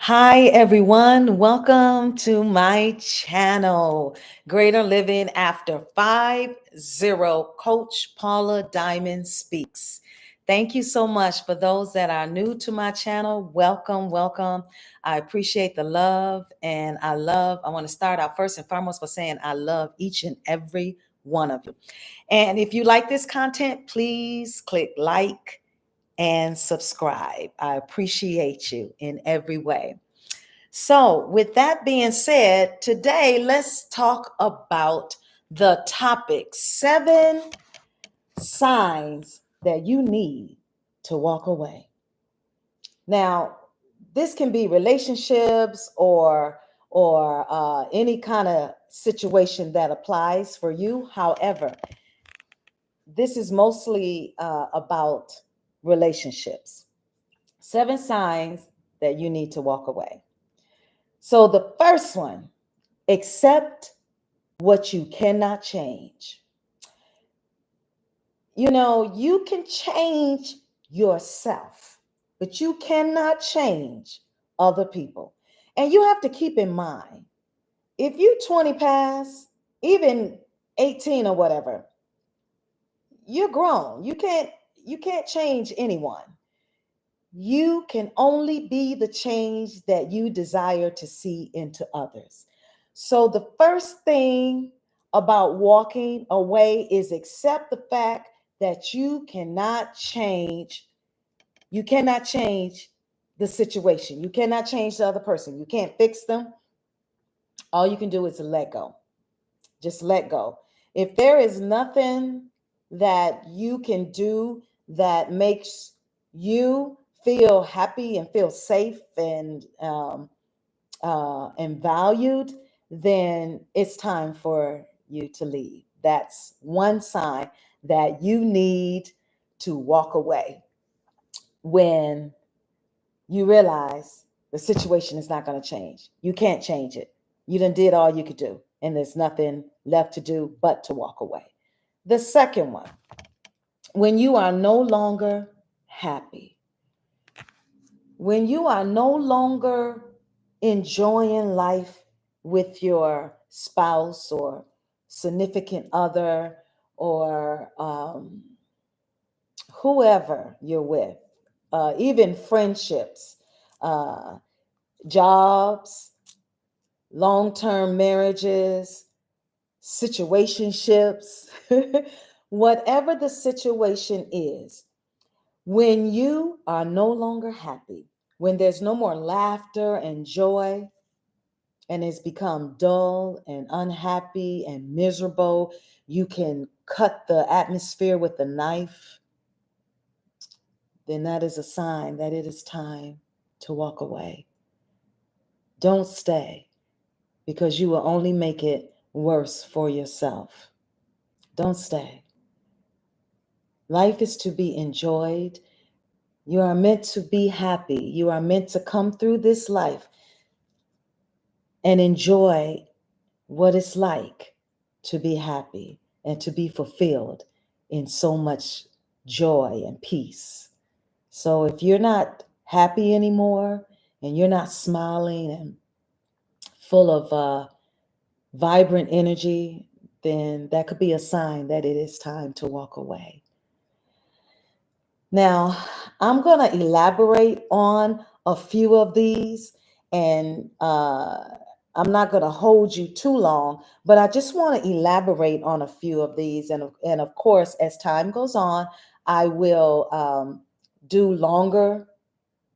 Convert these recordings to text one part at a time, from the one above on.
Hi, everyone. Welcome to my channel, Greater Living After 50. Coach Paula Diamond Speaks. Thank you so much for those that are new to my channel. Welcome, welcome. I appreciate the love and I want to start out first and foremost by saying I love each and every one of you. And if you like this content, please click like and subscribe. I appreciate you in every way. So, with that being said, today let's talk about the topic 7 signs that you need to walk away. Now, this can be relationships or any kind of situation that applies for you. However, this is mostly about relationships. 7 signs that you need to walk away. So the first one, accept what you cannot change. You know, you can change yourself, but you cannot change other people. And you have to keep in mind, if you 20 past, even 18 or whatever, you're grown. You can't change anyone. You can only be the change that you desire to see into others. So, the first thing about walking away is accept the fact that you cannot change. You cannot change the situation. You cannot change the other person. You can't fix them. All you can do is let go. Just let go. If there is nothing that you can do that makes you feel happy and feel safe and valued, then it's time for you to leave. That's one sign that you need to walk away when you realize the situation is not going to change. You can't change it. You done did all you could do, and there's nothing left to do but to walk away. The second one, when you are no longer happy, when you are no longer enjoying life with your spouse or significant other or whoever you're with, even friendships, uh, jobs, long-term marriages, situationships, whatever the situation is, when you are no longer happy, when there's no more laughter and joy, and it's become dull and unhappy and miserable, you can cut the atmosphere with a knife, then that is a sign that it is time to walk away. Don't stay, because you will only make it worse for yourself. Don't stay. Life is to be enjoyed. You are meant to be happy. You are meant to come through this life and enjoy what it's like to be happy and to be fulfilled in so much joy and peace. So if you're not happy anymore and you're not smiling and full of vibrant energy, then that could be a sign that it is time to walk away. Now, I'm going to elaborate on a few of these, and I'm not going to hold you too long, but I just want to elaborate on a few of these. And of course, as time goes on, I will do longer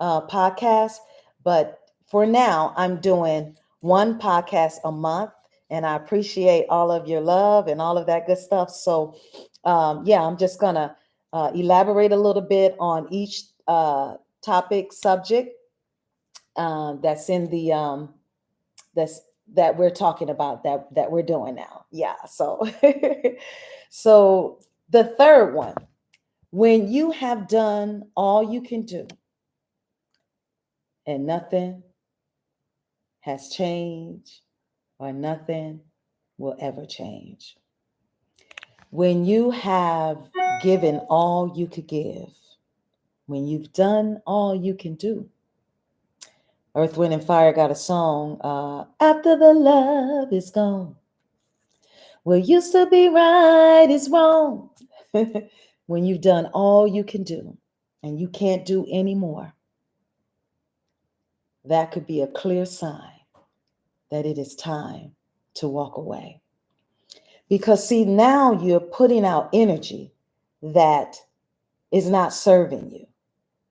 podcasts. But for now, I'm doing one podcast a month, and I appreciate all of your love and all of that good stuff. So, yeah, I'm just going to elaborate a little bit on each topic subject that's in the that's that we're talking about that we're doing now. Yeah. So so the third one, when you have done all you can do and nothing has changed or nothing will ever change. When you have given all you could give, when you've done all you can do, Earth, Wind, and Fire got a song, After the Love Is Gone. What used to be right is wrong. When you've done all you can do and you can't do anymore, that could be a clear sign that it is time to walk away. Because, see, now you're putting out energy that is not serving you.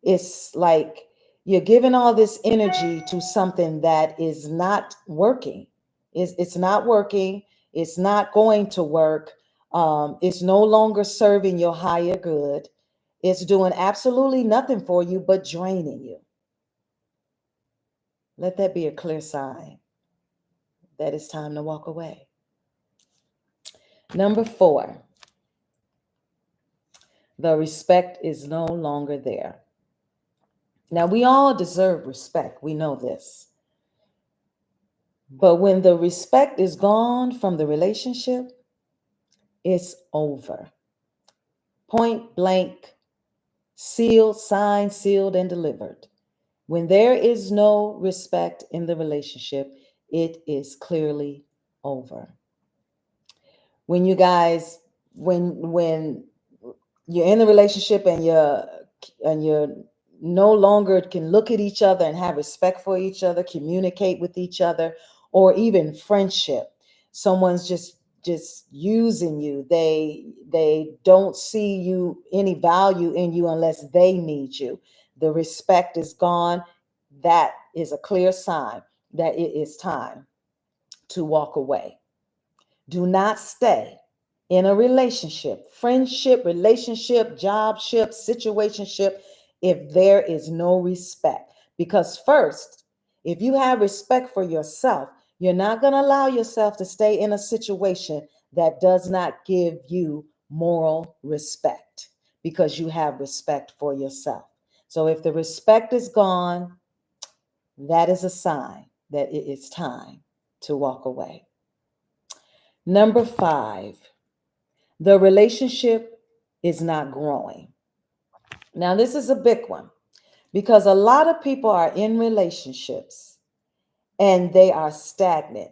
It's like you're giving all this energy to something that is not working. It's not working. It's not going to work. It's no longer serving your higher good. It's doing absolutely nothing for you but draining you. Let that be a clear sign that it's time to walk away. Number 4, the respect is no longer there. Now, we all deserve respect. We know this. But when the respect is gone from the relationship, it's over. Point blank, sealed, signed, sealed, and delivered. When there is no respect in the relationship, it is clearly over. When you guys, when you're in a relationship and you're no longer can look at each other and have respect for each other, communicate with each other, or even friendship, someone's just using you. They don't see you any value in you unless they need you. The respect is gone. That is a clear sign that it is time to walk away. Do not stay in a relationship, friendship, relationship, jobship, situationship, if there is no respect. Because first, if you have respect for yourself, you're not going to allow yourself to stay in a situation that does not give you moral respect, because you have respect for yourself. So if the respect is gone, that is a sign that it is time to walk away. Number 5, the relationship is not growing. Now, this is a big one because a lot of people are in relationships and they are stagnant,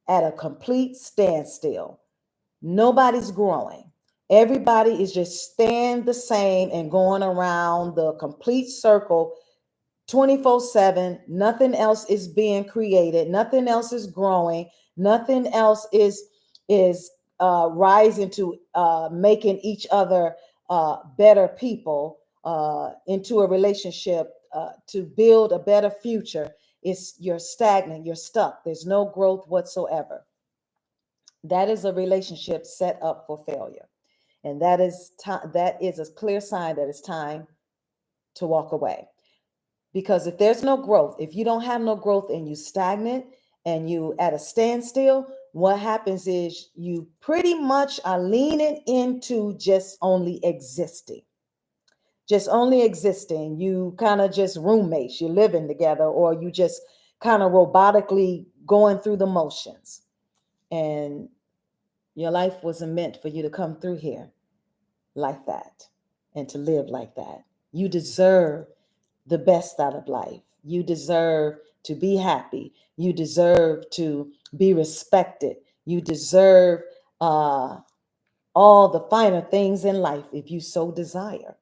at a complete standstill. Nobody's growing. Everybody is just staying the same and going around the complete circle 24/7. Nothing else is being created. Nothing else is growing. Nothing else is rising to making each other better people, into a relationship, to build a better future. You're stagnant. You're stuck. There's no growth whatsoever. That is a relationship set up for failure, and that is a clear sign that it's time to walk away. Because if there's no growth, if you don't have no growth and you stagnant and you at a standstill, what happens is you pretty much are leaning into just only existing. Just only existing. You kind of just roommates, you're living together, or you just kind of robotically going through the motions. And your life wasn't meant for you to come through here like that and to live like that. You deserve the best out of life. You deserve to be happy. You deserve to be respected. You deserve all the finer things in life if you so desire.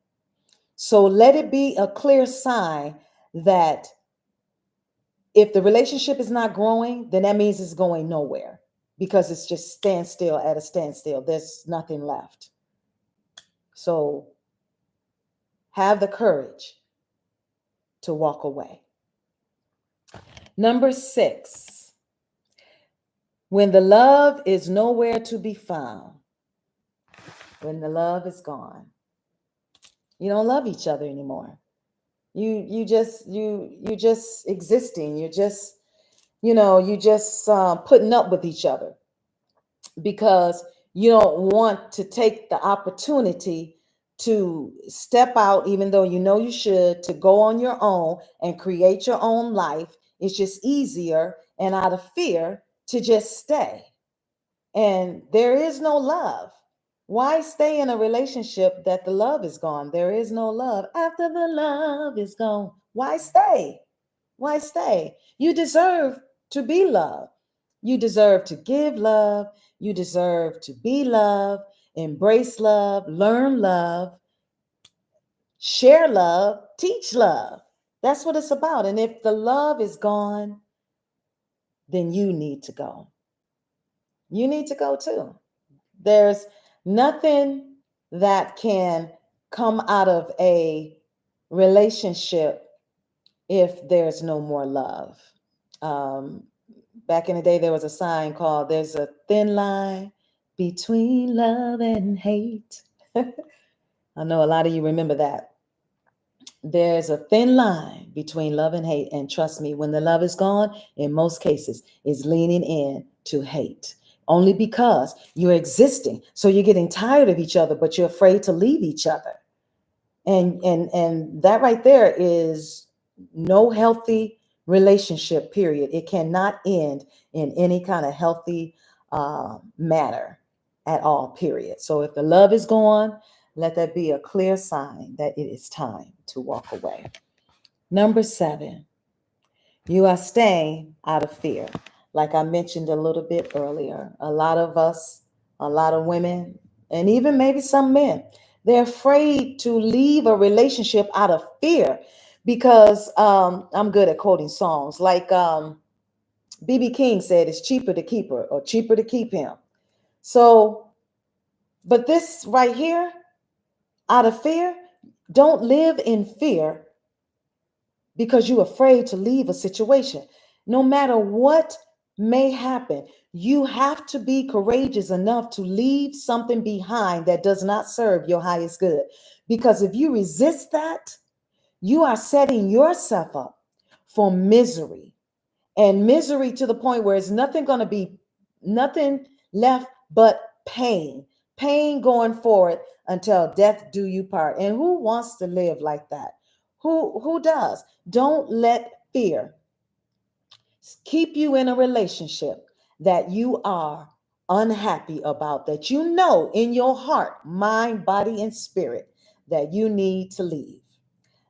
So let it be a clear sign that if the relationship is not growing, then that means it's going nowhere, because it's just standstill at a standstill. There's nothing left. So have the courage to walk away. Number 6, when the love is nowhere to be found, when the love is gone, you don't love each other anymore. You just existing. You're just putting up with each other because you don't want to take the opportunity to step out, even though you know you should, to go on your own and create your own life. It's just easier, and out of fear, to just stay. And there is no love. Why stay in a relationship that the love is gone? There is no love after the love is gone. Why stay? Why stay? You deserve to be loved. You deserve to give love. You deserve to be loved, embrace love, learn love, share love, teach love. That's what it's about. And if the love is gone, then you need to go. You need to go too. There's nothing that can come out of a relationship if there's no more love. Um, Back in the day, there was a sign called "There's a thin line between love and hate." I know a lot of you remember that. There's a thin line between love and hate. And trust me, when the love is gone, in most cases, it's leaning in to hate. Only because you're existing. So you're getting tired of each other, but you're afraid to leave each other. And that right there is no healthy relationship, period. It cannot end in any kind of healthy manner at all, period. So if the love is gone, let that be a clear sign that it is time to walk away. Number 7, you are staying out of fear. Like I mentioned a little bit earlier, a lot of us, a lot of women, and even maybe some men, they're afraid to leave a relationship out of fear because I'm good at quoting songs. Like B.B. King said, it's cheaper to keep her or cheaper to keep him. So, but this right here, out of fear, don't live in fear because you're afraid to leave a situation. No matter what may happen, you have to be courageous enough to leave something behind that does not serve your highest good. Because if you resist that, you are setting yourself up for misery, and misery to the point where it's nothing going to be nothing left but pain going forward until death do you part. And who wants to live like that? Who does? Don't let fear keep you in a relationship that you are unhappy about, that you know in your heart, mind, body, and spirit that you need to leave.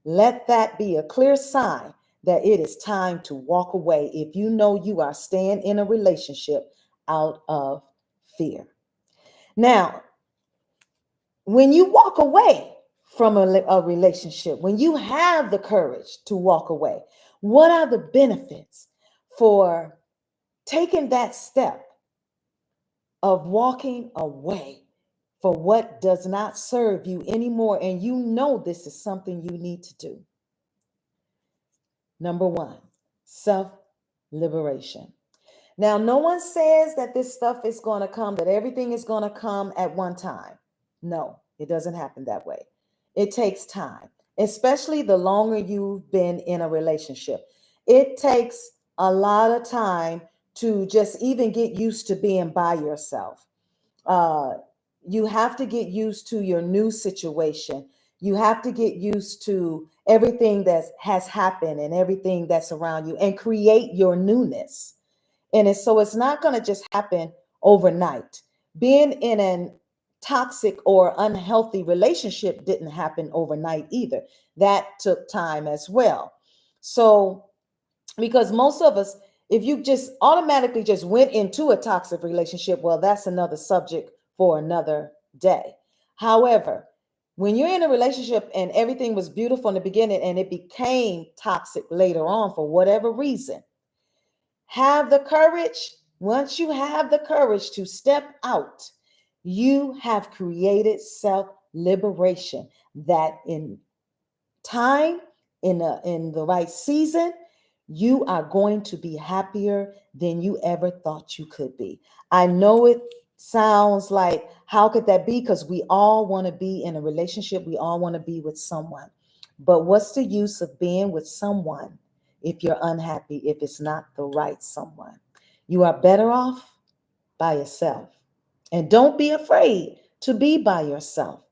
Let that be a clear sign that it is time to walk away if you know you are staying in a relationship out of fear. Now, when you walk away from a relationship, when you have the courage to walk away, what are the benefits for taking that step of walking away for what does not serve you anymore? And you know this is something you need to do. Number 1, self-liberation. Now, no one says that this stuff is going to come, that everything is going to come at one time. No, it doesn't happen that way. It takes time, especially the longer you've been in a relationship. It takes a lot of time to just even get used to being by yourself. Uh, you have to get used to your new situation. You have to get used to everything that has happened and everything that's around you and create your newness. So it's not going to just happen overnight. Being in an toxic or unhealthy relationship didn't happen overnight either. That took time as well. So, because most of us, if you just automatically just went into a toxic relationship, well, that's another subject for another day. However, when you're in a relationship and everything was beautiful in the beginning and it became toxic later on for whatever reason, have the courage. Once you have the courage to step out, you have created self-liberation that in time, in the right season, you are going to be happier than you ever thought you could be. I know it sounds like, how could that be? Because we all want to be in a relationship. We all want to be with someone. But what's the use of being with someone if you're unhappy, if it's not the right someone? You are better off by yourself. And don't be afraid to be by yourself.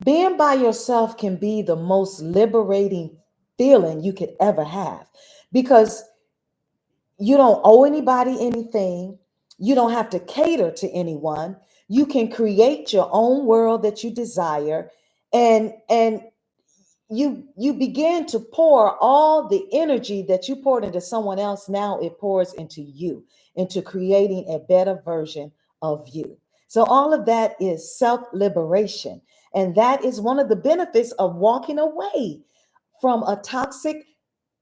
Being by yourself can be the most liberating feeling you could ever have because you don't owe anybody anything. You don't have to cater to anyone. You can create your own world that you desire. And you begin to pour all the energy that you poured into someone else. Now it pours into you, into creating a better version of you. So all of that is self-liberation. And that is one of the benefits of walking away from a toxic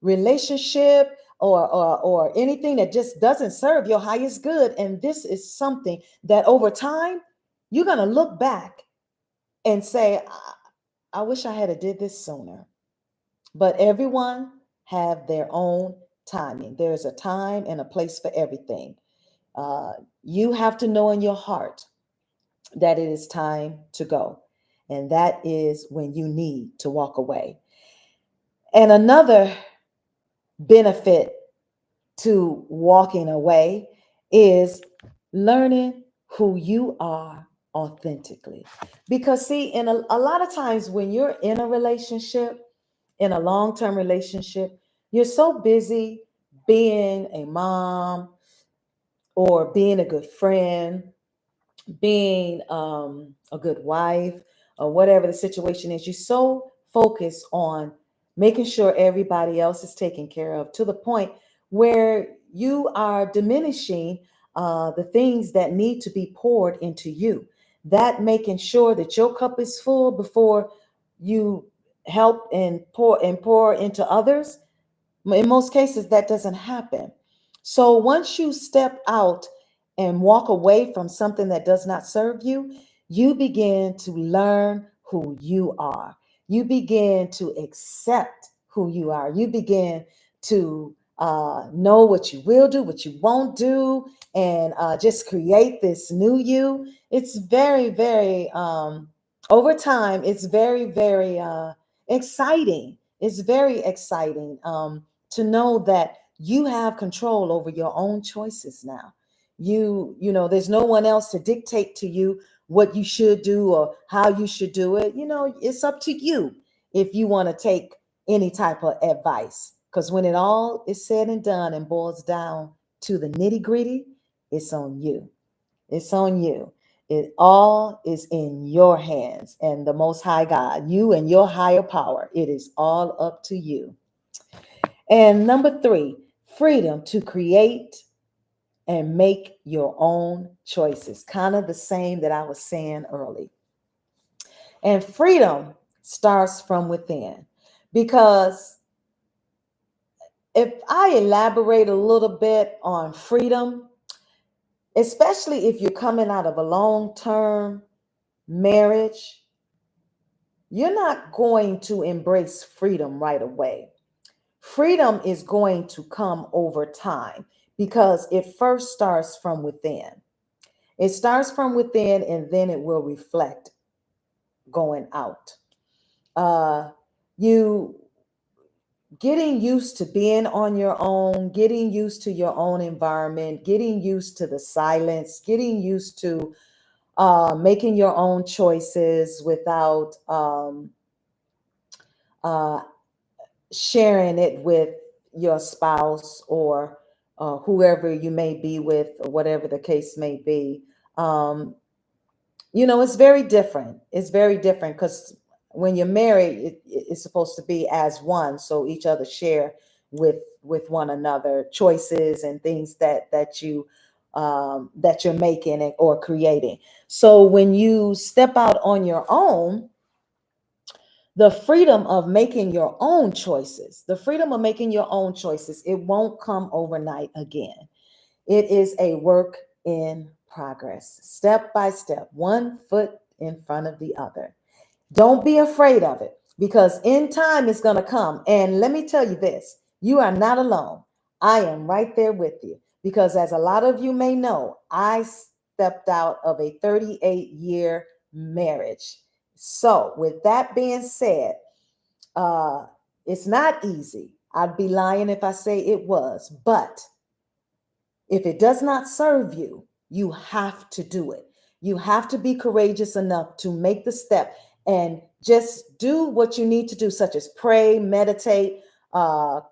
relationship, or anything that just doesn't serve your highest good. And this is something that over time you're going to look back and say, I wish I had did this sooner. But everyone have their own timing. There's a time and a place for everything. Uh, you have to know in your heart that it is time to go. And that is when you need to walk away. And another benefit to walking away is learning who you are authentically. Because, see, in a lot of times when you're in a relationship, in a long term relationship, you're so busy being a mom or being a good friend, being a good wife, or whatever the situation is. You're so focused on making sure everybody else is taken care of, to the point where you are diminishing the things that need to be poured into you. That making sure that your cup is full before you help and pour into others. In most cases, that doesn't happen. So once you step out and walk away from something that does not serve you, you begin to learn who you are. You begin to accept who you are. You begin to know what you will do, what you won't do, and just create this new you. It's very, very, over time, it's very, very exciting. It's very exciting. To know that you have control over your own choices now. You know, there's no one else to dictate to you what you should do or how you should do it. It's up to you if you want to take any type of advice. Because when it all is said and done and boils down to the nitty gritty, it's on you. It's on you. It all is in your hands and the Most High God, you and your higher power. It is all up to you. And number three, freedom to create and make your own choices. Kind of the same that I was saying early. And freedom starts from within. Because if I elaborate a little bit on freedom, especially if you're coming out of a long-term marriage, you're not going to embrace freedom right away. Freedom is going to come over time because it first starts from within. It starts from within and then it will reflect going out. You getting used to being on your own, getting used to your own environment, getting used to the silence, getting used to making your own choices without uh, sharing it with your spouse or whoever you may be with, or whatever the case may be. Um, it's very different. It's very different because when you're married, it's supposed to be as one, so each other share with one another choices and things that you're making or creating. So when you step out on your own, the freedom of making your own choices, it won't come overnight again. It is a work in progress, step by step, one foot in front of the other. Don't be afraid of it because in time it's going to come. And let me tell you this, you are not alone. I am right there with you because, as a lot of you may know, I stepped out of a 38-year marriage. So, with that being said, uh, it's not easy. I'd be lying if I say it was, but if it does not serve you, you have to do it. You have to be courageous enough to make the step and just do what you need to do, such as pray, meditate,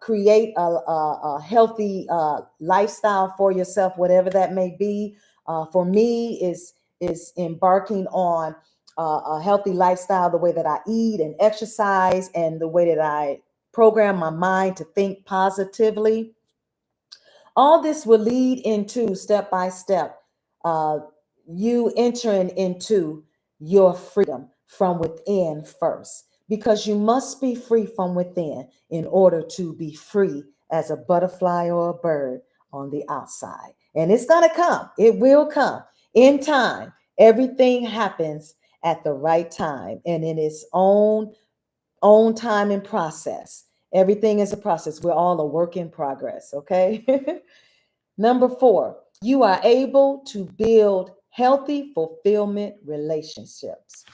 create a healthy lifestyle for yourself, whatever that may be. For me, is embarking on a healthy lifestyle, the way that I eat and exercise, and the way that I program my mind to think positively. All this will lead into step by step, uh, you entering into your freedom from within first, because you must be free from within in order to be free as a butterfly or a bird on the outside. And it's going to come, it will come in time. Everything happens at the right time and in its own time and process. Everything is a process. We're all a work in progress, okay? Number 4, you are able to build healthy fulfillment relationships.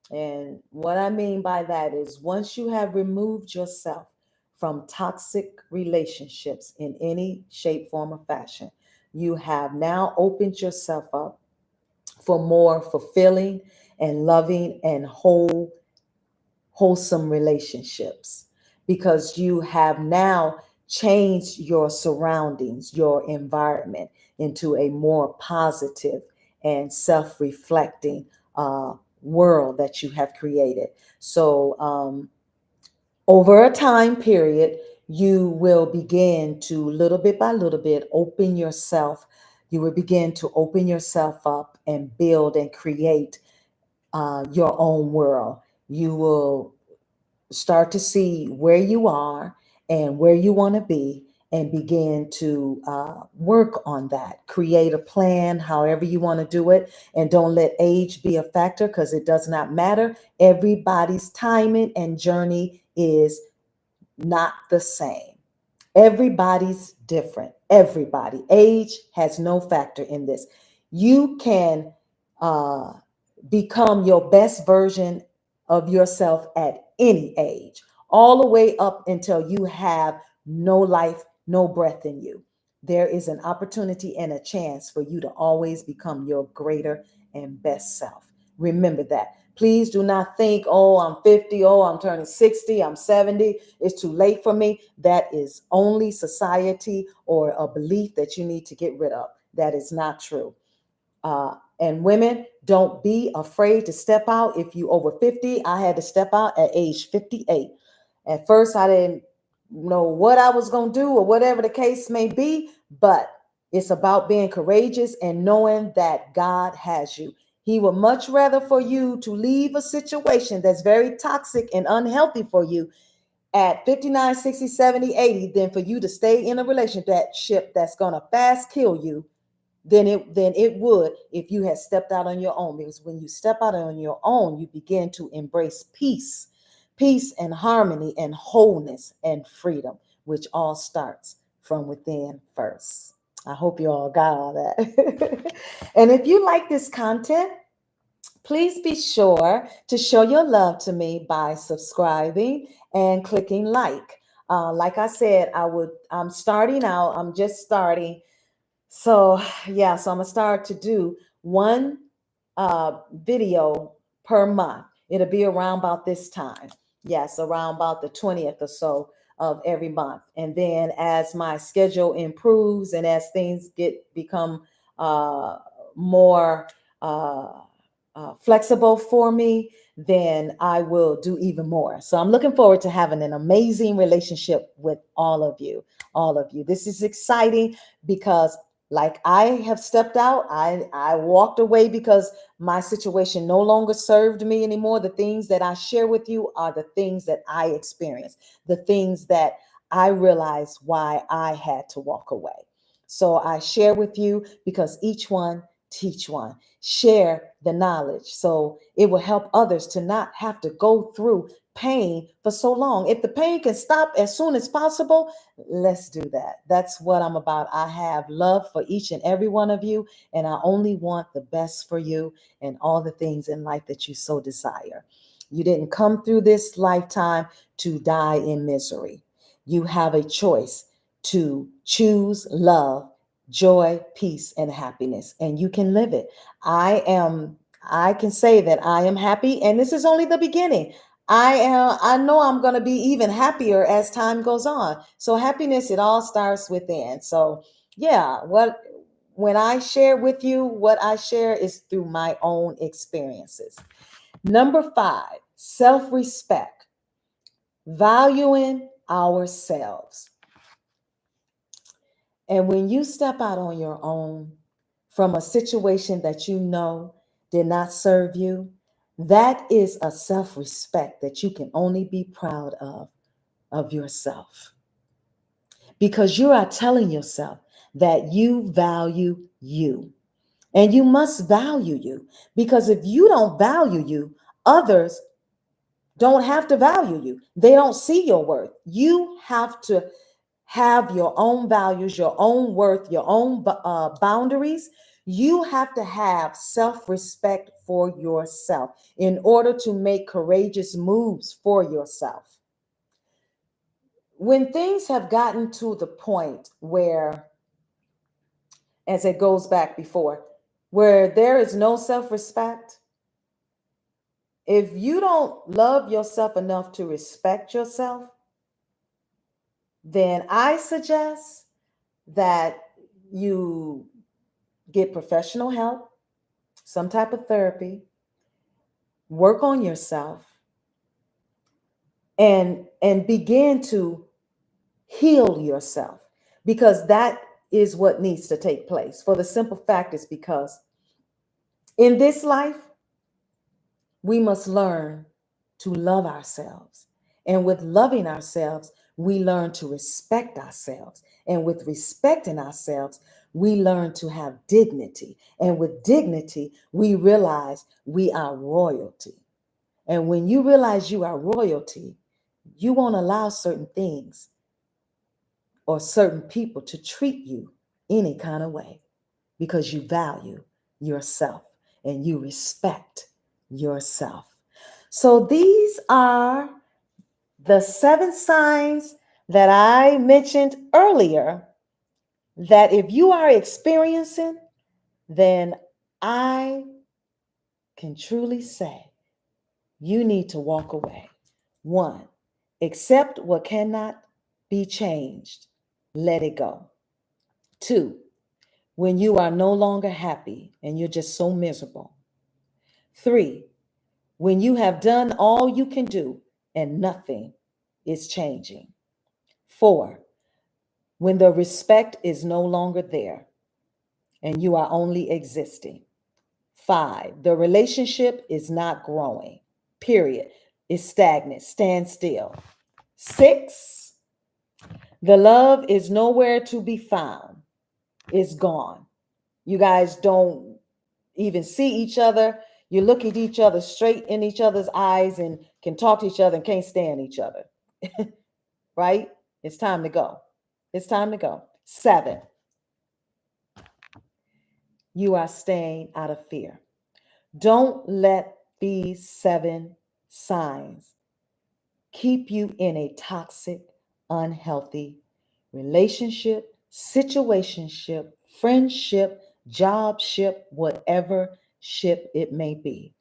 And what I mean by that is once you have removed yourself from toxic relationships in any shape, form, or fashion, you have now opened yourself up for more fulfilling and loving and wholesome relationships, because you have now changed your surroundings, your environment into a more positive and self-reflecting world that you have created. So over a time period, you will begin to little bit by little bit open yourself. You will begin to open yourself up and build and create your own world. You will start to see where you are and where you want to be, and begin to work on that. Create a plan, however you want to do it. And don't let age be a factor, because it does not matter. Everybody's timing and journey is not the same. Everybody's different. Everybody. Age has no factor in this. You can uh, become your best version of yourself at any age, all the way up until you have no life, no breath in you. There is an opportunity and a chance for you to always become your greater and best self. Remember that. Please do not think, oh, I'm 50, oh, I'm turning 60, I'm 70, it's too late for me. That is only society or a belief that you need to get rid of. That is not true. And women, don't be afraid to step out. If you over 50, I had to step out at age 58. At first, I didn't know what I was going to do or whatever the case may be, but it's about being courageous and knowing that God has you. He would much rather for you to leave a situation that's very toxic and unhealthy for you at 59, 60, 70, 80 than for you to stay in a relationship that's going to fast kill you than it would if you had stepped out on your own. Because when you step out on your own, you begin to embrace peace and harmony and wholeness and freedom, which all starts from within first. I hope you all got all that. And if you like this content, please be sure to show your love to me by subscribing and clicking like. Like I said, I'm starting out, I'm just starting. So yeah, so I'm gonna start to do one video per month. It'll be around about this time. Yes, around about the 20th or so of every month. And then as my schedule improves and as things become more flexible for me, then I will do even more. So I'm looking forward to having an amazing relationship with all of you. All of you. This is exciting because like I have stepped out, I walked away because my situation no longer served me anymore. The things that I share with you are the things that I experienced, the things that I realized why I had to walk away. So I share with you because each one teach one. Share the knowledge so it will help others to not have to go through pain for so long. If the pain can stop as soon as possible, let's do that. That's what I'm about. I have love for each and every one of you, and I only want the best for you and all the things in life that you so desire. You didn't come through this lifetime to die in misery. You have a choice to choose love, joy, peace, and happiness, and you can live it. I can say that I am happy, and this is only the beginning. I know I'm going to be even happier as time goes on. So happiness, it all starts within. So yeah, when I share with you, what I share is through my own experiences. Number 5, self-respect, valuing ourselves. And when you step out on your own from a situation that you know did not serve you, that is a self-respect that you can only be proud of yourself. Because you are telling yourself that you value you. And you must value you. Because if you don't value you, others don't have to value you. They don't see your worth. You have to have your own values, your own worth, your own boundaries. You have to have self-respect for yourself in order to make courageous moves for yourself. When things have gotten to the point where, as it goes back before, where there is no self-respect, if you don't love yourself enough to respect yourself, then I suggest that you get professional help, some type of therapy, work on yourself, and begin to heal yourself, because that is what needs to take place. For the simple fact is because in this life, we must learn to love ourselves. And with loving ourselves, we learn to respect ourselves. And with respecting ourselves, we learn to have dignity. And with dignity, we realize we are royalty. And when you realize you are royalty, you won't allow certain things or certain people to treat you any kind of way, because you value yourself and you respect yourself. So these are the 7 signs that I mentioned earlier that if you are experiencing, then I can truly say you need to walk away. 1, accept what cannot be changed. Let it go. 2, when you are no longer happy and you're just so miserable. 3, when you have done all you can do and nothing is changing. 4, when the respect is no longer there and you are only existing. 5, the relationship is not growing, period. It's stagnant, stand still. 6, the love is nowhere to be found. It's gone. You guys don't even see each other. You look at each other straight in each other's eyes and can talk to each other and can't stand each other. Right? It's time to go. It's time to go. 7, you are staying out of fear. Don't let these 7 signs keep you in a toxic, unhealthy relationship, situationship, friendship, job ship, whatever ship it may be.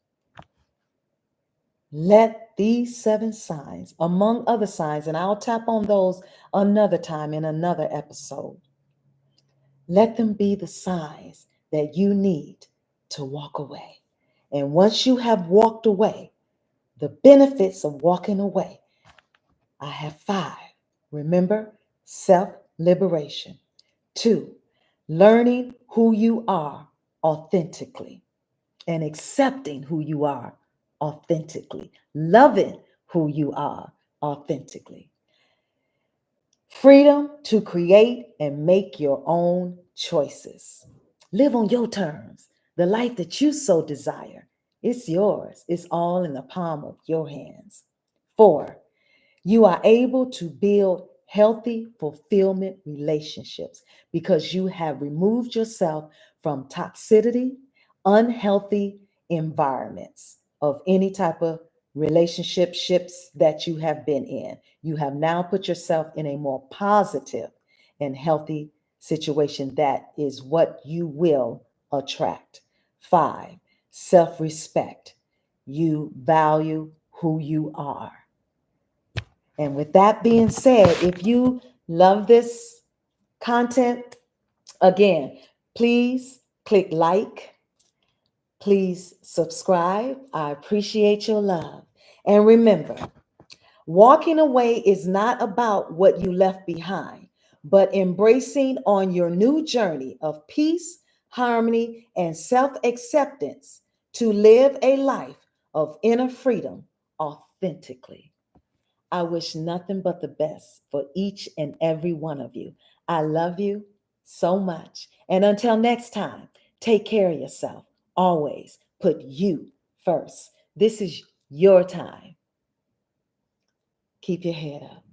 Let these 7 signs, among other signs, and I'll tap on those another time in another episode, let them be the signs that you need to walk away. And once you have walked away, the benefits of walking away, I have 5. Remember, self-liberation. 2, learning who you are authentically and accepting who you are authentically, loving who you are authentically. Freedom to create and make your own choices. Live on your terms, the life that you so desire. It's yours. It's all in the palm of your hands. 4, you are able to build healthy fulfillment relationships because you have removed yourself from toxicity, unhealthy environments of any type of relationships that you have been in. You have now put yourself in a more positive and healthy situation. That is what you will attract. 5, self-respect. You value who you are. And with that being said, if you love this content, again, please click like, Please subscribe. I appreciate your love. And remember, walking away is not about what you left behind, but embracing on your new journey of peace, harmony, and self acceptance to live a life of inner freedom authentically. I wish nothing but the best for each and every one of you. I love you so much. And until next time, take care of yourself. Always put you first. This is your time. Keep your head up.